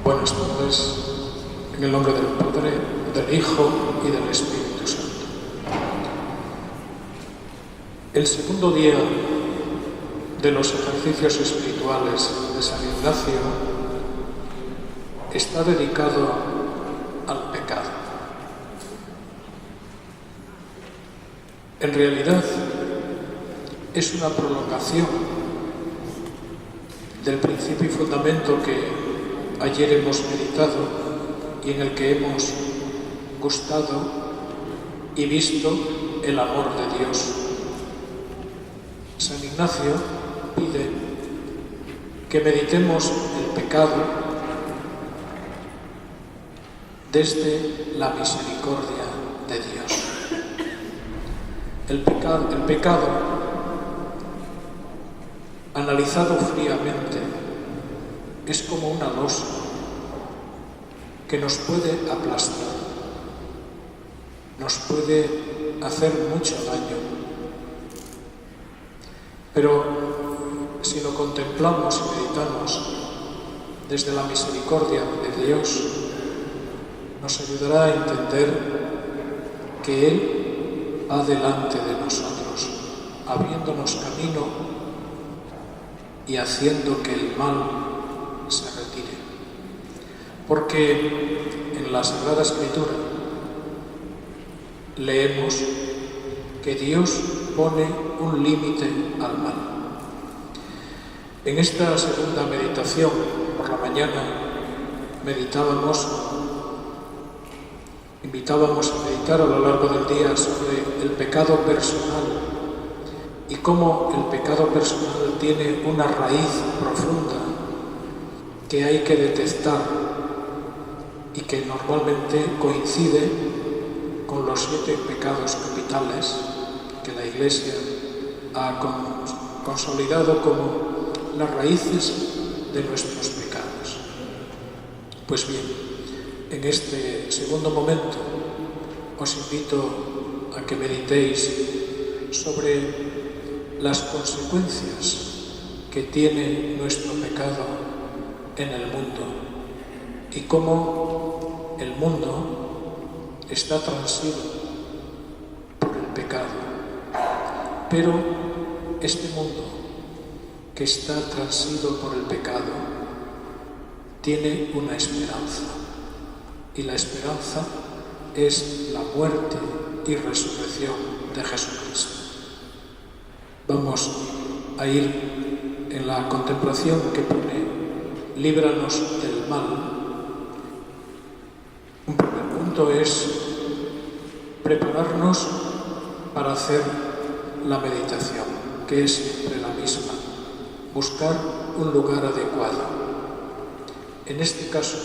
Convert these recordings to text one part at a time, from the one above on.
Buenas tardes, en el nombre del Padre, del Hijo y del Espíritu Santo. El segundo día de los ejercicios espirituales de San Ignacio está dedicado al pecado. En realidad, es una prolongación del principio y fundamento que ayer hemos meditado y en el que hemos gustado y visto el amor de Dios. San Ignacio pide que meditemos el pecado desde la misericordia de Dios. El pecado, analizado fríamente, es como una losa que nos puede aplastar, nos puede hacer mucho daño. Pero si lo contemplamos y meditamos desde la misericordia de Dios, nos ayudará a entender que Él va delante de nosotros, abriéndonos camino y haciendo que el mal se retire. Porque en la Sagrada Escritura leemos que Dios pone un límite al mal. En esta segunda meditación, por la mañana, invitábamos a meditar a lo largo del día sobre el pecado personal y cómo el pecado personal tiene una raíz profunda que hay que detectar y que normalmente coincide con los 7 pecados capitales que la Iglesia ha consolidado como las raíces de nuestros pecados. Pues bien, en este segundo momento os invito a que meditéis sobre las consecuencias que tiene nuestro pecado en el mundo y cómo el mundo está transido por el pecado. Pero este mundo que está transido por el pecado tiene una esperanza, y la esperanza es la muerte y resurrección de Jesucristo. Vamos a ir en la contemplación que pone líbranos del mal. Un primer punto es prepararnos para hacer la meditación, que es siempre la misma, buscar un lugar adecuado. En este caso,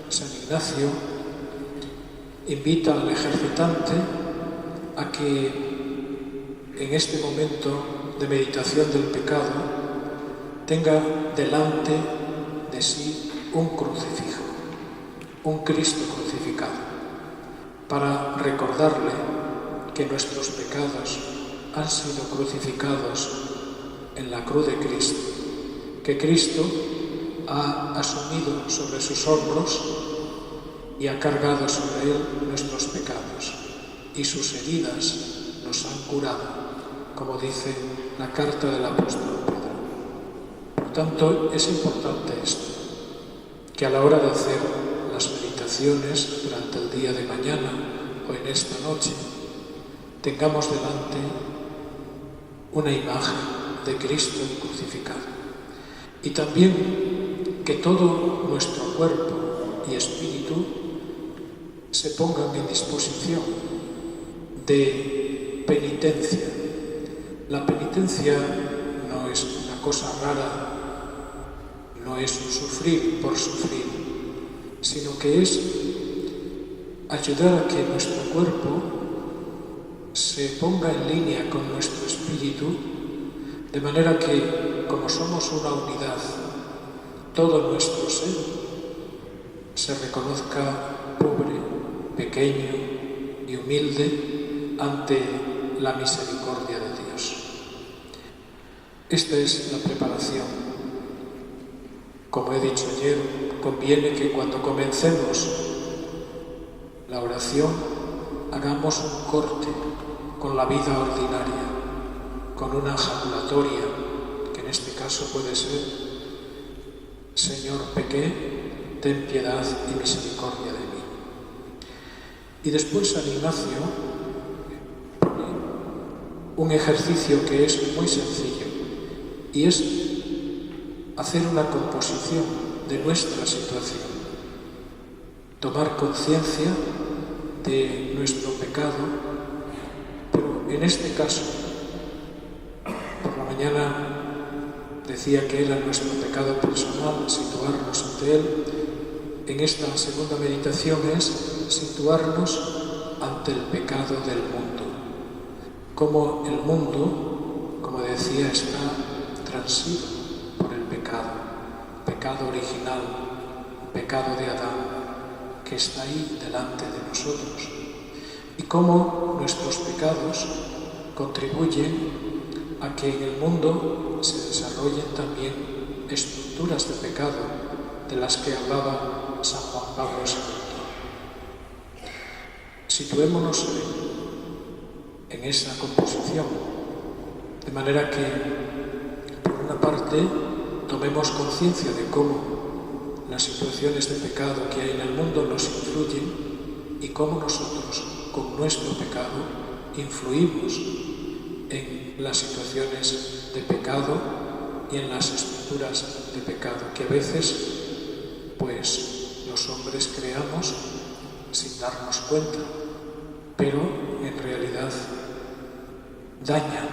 San Ignacio invita al ejercitante a que en este momento de meditación del pecado tenga delante de sí un crucifijo, un Cristo crucificado, para recordarle que nuestros pecados han sido crucificados en la cruz de Cristo, que Cristo ha asumido sobre sus hombros y ha cargado sobre él nuestros pecados, y sus heridas nos han curado, como dice la carta del apóstol Pedro. Por tanto, es importante esto, que a la hora de hacer las meditaciones durante el día de mañana o en esta noche, tengamos delante una imagen de Cristo crucificado. Y también que todo nuestro cuerpo y espíritu se pongan en disposición de penitencia. La penitencia no es una cosa rara, no es un sufrir por sufrir, sino que es ayudar a que nuestro cuerpo se ponga en línea con nuestro espíritu, de manera que, como somos una unidad, todo nuestro ser se reconozca pobre, pequeño y humilde ante la misericordia de Dios. Esta es la preparación. Como he dicho ayer, conviene que cuando comencemos la oración hagamos un corte con la vida ordinaria, con una jaculatoria, que en este caso puede ser: Señor, pequé, ten piedad y misericordia de mí. Y después San Ignacio pone un ejercicio que es muy sencillo, y es hacer una composición de nuestra situación, tomar conciencia de nuestro pecado, pero en este caso, por la mañana decía que era nuestro pecado personal, situarnos ante él. En esta segunda meditación es situarnos ante el pecado del mundo. Como el mundo, como decía, está transido por el pecado original, el pecado de Adán, que está ahí delante de nosotros. Y cómo nuestros pecados contribuyen a que en el mundo se desarrollen también estructuras de pecado de las que hablaba San Juan Pablo II. Situémonos en esa composición, de manera que, por una parte, tomemos conciencia de cómo las situaciones de pecado que hay en el mundo nos influyen y cómo nosotros, con nuestro pecado, influimos en las situaciones de pecado y en las estructuras de pecado que a veces, pues, los hombres creamos sin darnos cuenta, pero en realidad dañan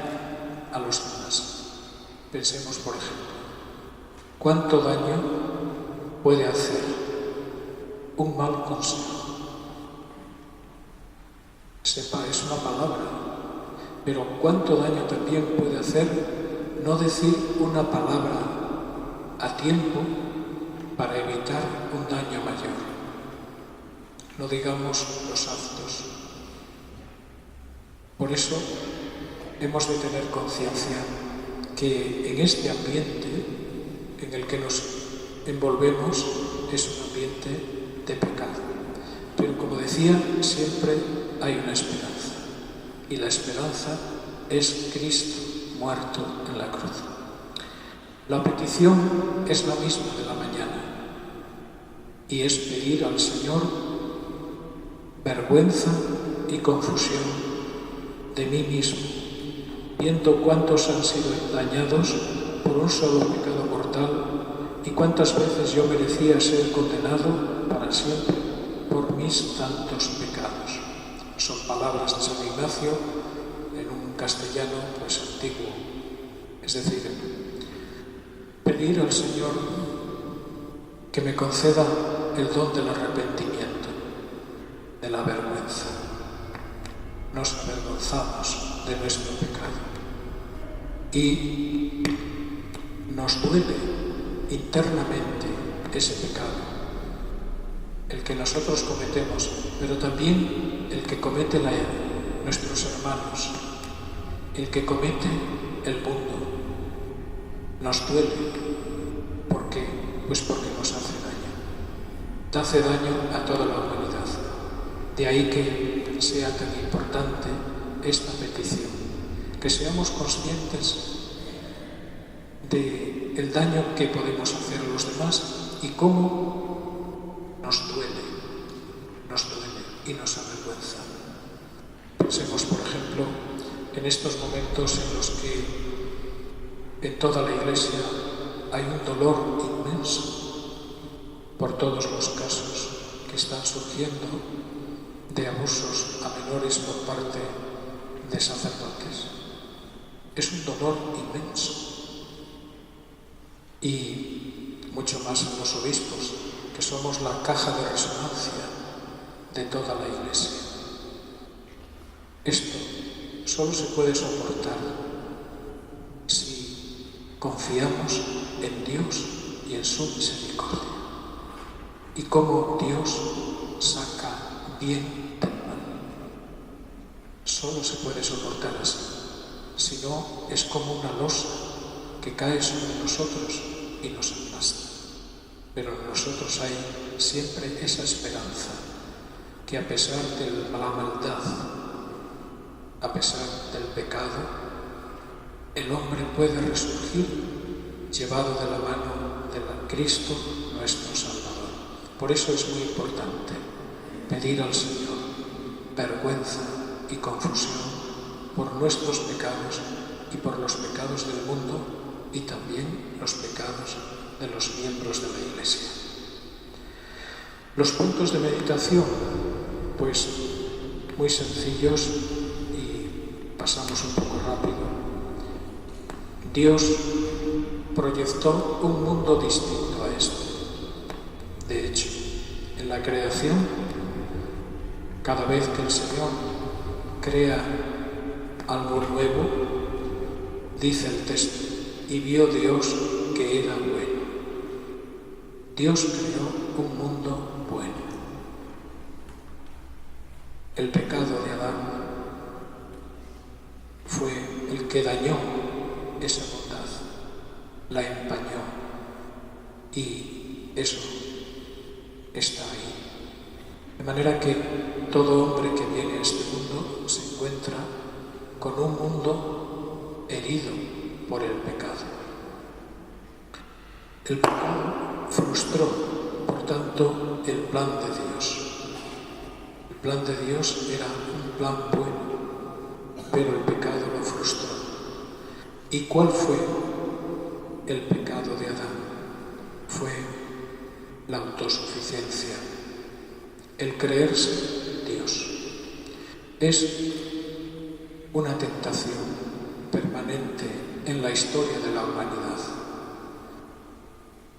a los demás. Pensemos, por ejemplo, ¿cuánto daño puede hacer un mal consejo? Sepa, es una palabra, pero ¿cuánto daño también puede hacer no decir una palabra a tiempo para evitar un daño mayor? No digamos los actos. Por eso hemos de tener conciencia que en este ambiente en el que nos envolvemos es un ambiente de pecado. Pero como decía, siempre hay una esperanza. Y la esperanza es Cristo muerto en la cruz. La petición es la misma de la mañana y es pedir al Señor vergüenza y confusión de mí mismo, viendo cuántos han sido dañados por un solo pecado mortal y cuántas veces yo merecía ser condenado para siempre por mis tantos pecados. Son palabras de San Ignacio en un castellano pues antiguo, es decir, pedir al Señor que me conceda el don del arrepentimiento, de la vergüenza. Nos avergonzamos de nuestro pecado y nos duele internamente ese pecado, el que nosotros cometemos, pero también el que comete nuestros hermanos, el que comete el mundo. Nos duele. ¿Por qué? Pues porque nos hace daño. Hace daño a toda la humanidad. De ahí que sea tan importante esta petición, que seamos conscientes del daño que podemos hacer a los demás y cómo nos duele y nos avergüenza. Pensemos, por ejemplo, en estos momentos en los que en toda la Iglesia hay un dolor inmenso por todos los casos que están surgiendo de abusos a menores por parte de sacerdotes. Es un dolor inmenso. Y mucho más en los obispos, que somos la caja de resonancia de toda la Iglesia. Esto solo se puede soportar si confiamos en Dios y en su misericordia. Y cómo Dios saca bien del mal. Solo se puede soportar así. Si no, es como una losa que cae sobre nosotros y nos aplasta. pero en nosotros hay siempre esa esperanza, que a pesar de la maldad, a pesar del pecado, el hombre puede resurgir llevado de la mano de Cristo, nuestro Salvador. Por eso es muy importante pedir al Señor vergüenza y confusión por nuestros pecados y por los pecados del mundo y también los pecados de los miembros de la Iglesia. Los puntos de meditación, pues muy sencillos y pasamos un poco rápido. Dios proyectó un mundo distinto a este. De hecho, en la creación, cada vez que el Señor crea algo nuevo, dice el texto, y vio Dios que era bueno. Dios creó un mundo bueno. El pecado de Adán fue el que dañó esa bondad, la empañó, y eso está ahí. De manera que todo hombre que viene a este mundo se encuentra con un mundo herido por el pecado. El pecado frustró, por tanto, el plan de Dios. El plan de Dios era un plan bueno, pero el pecado lo frustró. ¿Y cuál fue el pecado de Adán? Fue la autosuficiencia, el creerse Dios. Es una tentación permanente en la historia de la humanidad.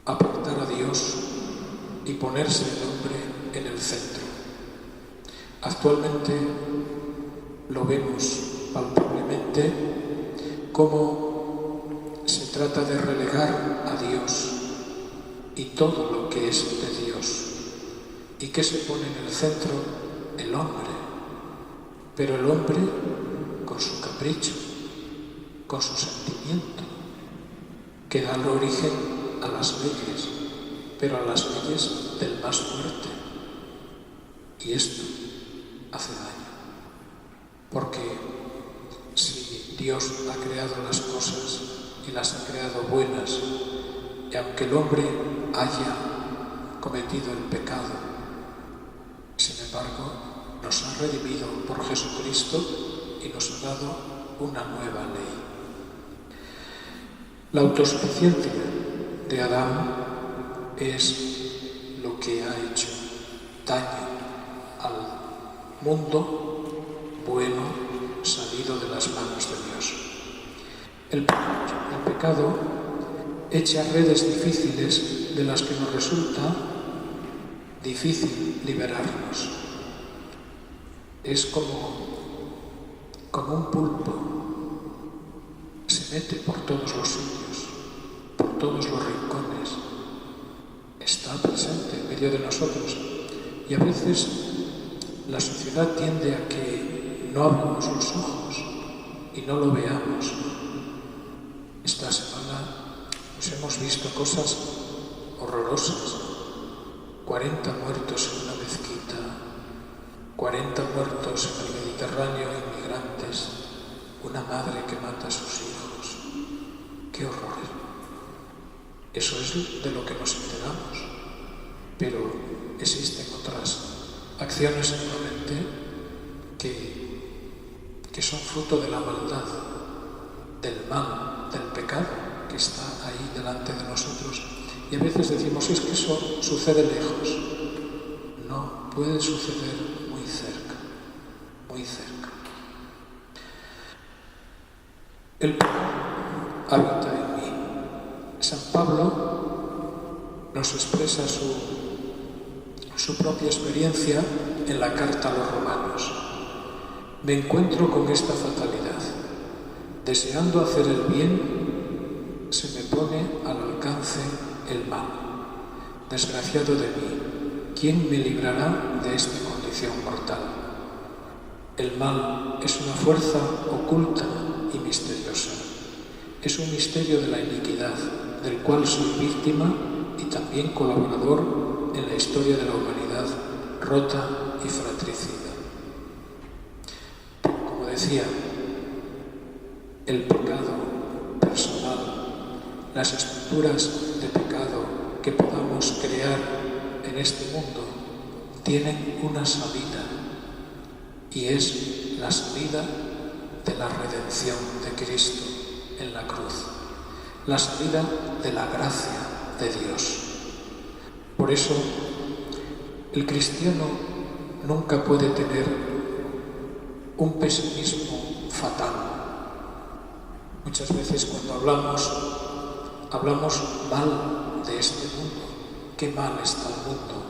Apartar a Dios y ponerse el hombre en el centro. Actualmente lo vemos palpablemente cómo se trata de relegar a Dios y todo lo que es de Dios. ¿Y qué se pone en el centro? El hombre. Pero el hombre con su capricho, con su sentimiento, que da el origen a las leyes, pero a las leyes del más fuerte. Y esto hace daño, porque si Dios ha creado las cosas y las ha creado buenas, y aunque el hombre haya cometido el pecado, sin embargo, nos ha redimido por Jesucristo y nos ha dado una nueva ley. La autosuficiencia de Adán es lo que ha hecho daño al mundo bueno salido de las manos de Dios. El pecado echa redes difíciles de las que nos resulta difícil liberarnos. Es como un pulpo, se mete por todos los sitios, por todos los rincones, está presente en medio de nosotros, y a veces la sociedad tiende a que no abramos los ojos y no lo veamos. Esta semana nos hemos visto cosas horrorosas. 40 muertos en una mezquita, 40 muertos en el Mediterráneo, inmigrantes, una madre que mata a sus hijos. ¡Qué horror! Eso es de lo que nos enteramos, pero existen otras acciones en la mente que son fruto de la maldad, del mal, del pecado que está ahí delante de nosotros. Y a veces decimos, es que eso sucede lejos. No, puede suceder muy cerca, muy cerca. El pecado habita en mí. San Pablo nos expresa su propia experiencia en la carta a los romanos. Me encuentro con esta fatalidad. Deseando hacer el bien, se me pone al alcance el mal. Desgraciado de mí, ¿quién me librará de esta condición mortal? El mal es una fuerza oculta y misteriosa. Es un misterio de la iniquidad, del cual soy víctima y también colaborador en la historia de la humanidad rota y fratricida. Pero, como decía, el pecado personal, las estructuras de pecado que podamos crear en este mundo tienen una salida, y es la salida de la redención de Cristo en la cruz, la salida de la gracia de Dios. Por eso, el cristiano nunca puede tener un pesimismo fatal. Muchas veces cuando hablamos mal de este mundo. Qué mal está el mundo,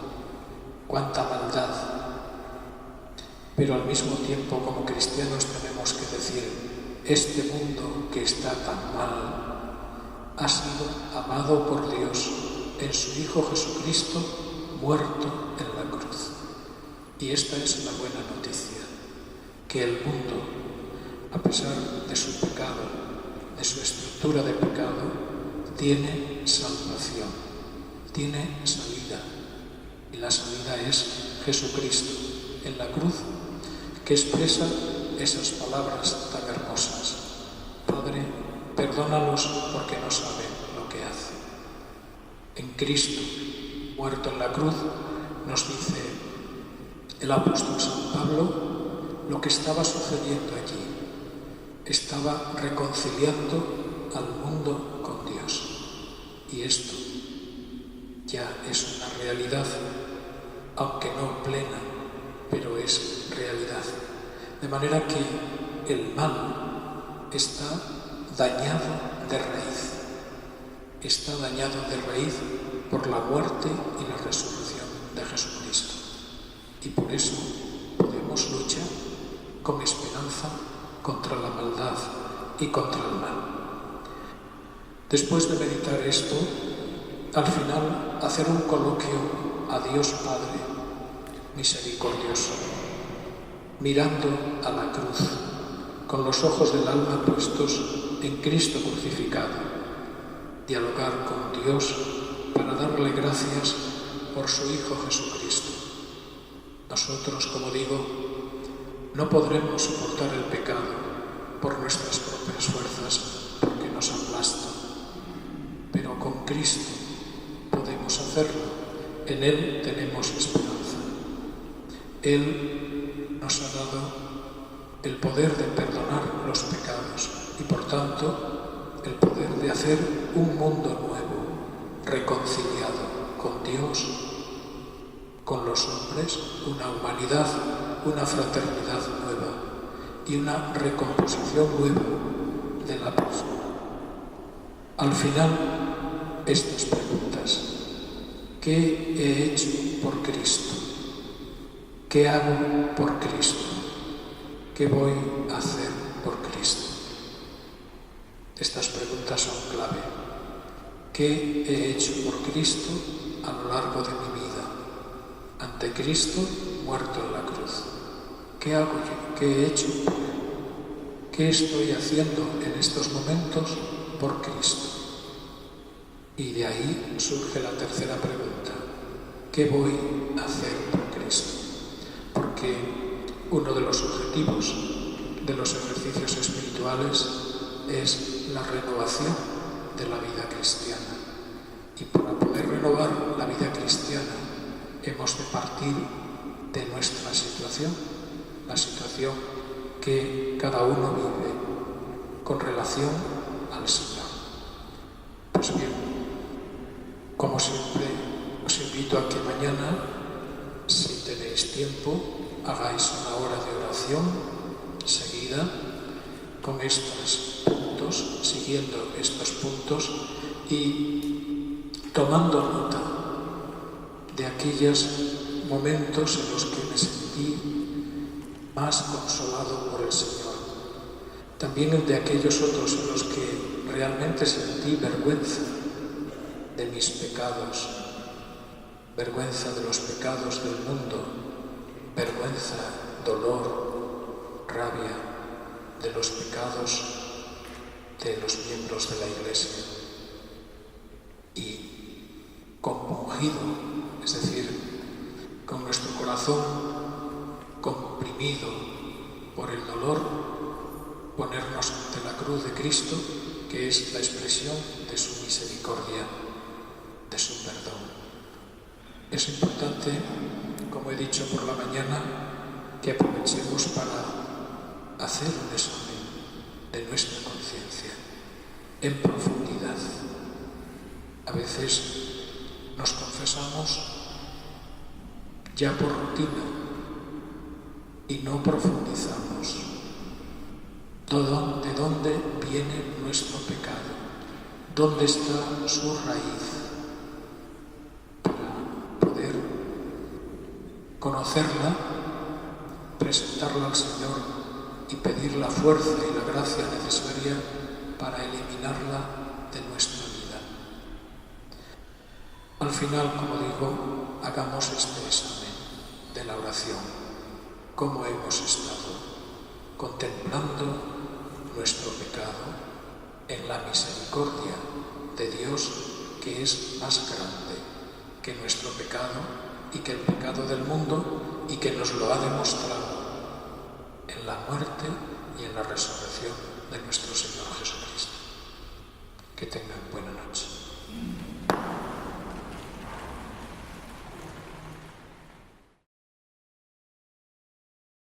cuánta maldad. Pero al mismo tiempo, como cristianos, tenemos que decir, este mundo que está tan mal ha sido amado por Dios en su Hijo Jesucristo, muerto en la cruz. Y esta es la buena noticia, que el mundo, a pesar de su pecado, de su estructura de pecado, tiene salvación, tiene salida. Y la salida es Jesucristo en la cruz, que expresa esas palabras tan hermosas. Padre, perdónalos porque no saben lo que hacen. En Cristo, muerto en la cruz, nos dice el apóstol San Pablo lo que estaba sucediendo allí. Estaba reconciliando al mundo con Dios. Y esto ya es una realidad, aunque no plena, pero es realidad. De manera que el mal está dañado de raíz. Está dañado de raíz por la muerte y la resurrección de Jesucristo. Y por eso podemos luchar con esperanza contra la maldad y contra el mal. Después de meditar esto, al final hacer un coloquio a Dios Padre misericordioso, mirando a la cruz, con los ojos del alma puestos en Cristo crucificado, dialogar con Dios para darle gracias por su Hijo Jesucristo. Nosotros, como digo, no podremos soportar el pecado por nuestras propias fuerzas, porque nos aplasta. Pero con Cristo podemos hacerlo. En Él tenemos esperanza. Él nos ha dado el poder de perdonar los pecados y, por tanto, el poder de hacer un mundo nuevo, reconciliado con Dios, con los hombres, una humanidad, una fraternidad nueva y una recomposición nueva de la persona. Al final, estas preguntas: ¿qué he hecho por Cristo? ¿Qué hago por Cristo? ¿Qué voy a hacer por Cristo? Estas preguntas son clave. ¿Qué he hecho por Cristo a lo largo de mi vida? Ante Cristo, muerto en la cruz. ¿Qué hago yo? ¿Qué he hecho por Él? ¿Qué estoy haciendo en estos momentos por Cristo? Y de ahí surge la tercera pregunta: ¿qué voy a hacer por Cristo? Porque uno de los objetivos de los ejercicios espirituales es la renovación de la vida cristiana. Y para poder renovar la vida cristiana hemos de partir de nuestra situación, la situación que cada uno vive con relación al Señor. Pues bien, como siempre, os invito a que mañana, si tenéis tiempo, hagáis una hora de oración seguida con estos puntos, siguiendo estos puntos y tomando nota de aquellos momentos en los que me sentí más consolado por el Señor. También de aquellos otros en los que realmente sentí vergüenza de mis pecados, vergüenza de los pecados del mundo, vergüenza, dolor, rabia de los pecados de los miembros de la Iglesia. Y compungido, es decir, con nuestro corazón comprimido por el dolor, ponernos ante la cruz de Cristo, que es la expresión de su misericordia, de su perdón. Es importante, como he dicho por la mañana, que aprovechemos para hacer un examen de nuestra conciencia en profundidad. A veces nos confesamos ya por rutina y no profundizamos. ¿De dónde viene nuestro pecado? ¿Dónde está su raíz? Para poder conocerla, presentarla al Señor y pedir la fuerza y la gracia necesaria para eliminarla de nuestra vida. Al final, como digo, hagamos este examen de la oración. ¿Cómo hemos estado contemplando nuestro pecado en la misericordia de Dios, que es más grande que nuestro pecado y que el pecado del mundo, y que nos lo ha demostrado en la muerte y en la resurrección de nuestro Señor Jesucristo? Que tengan buena noche.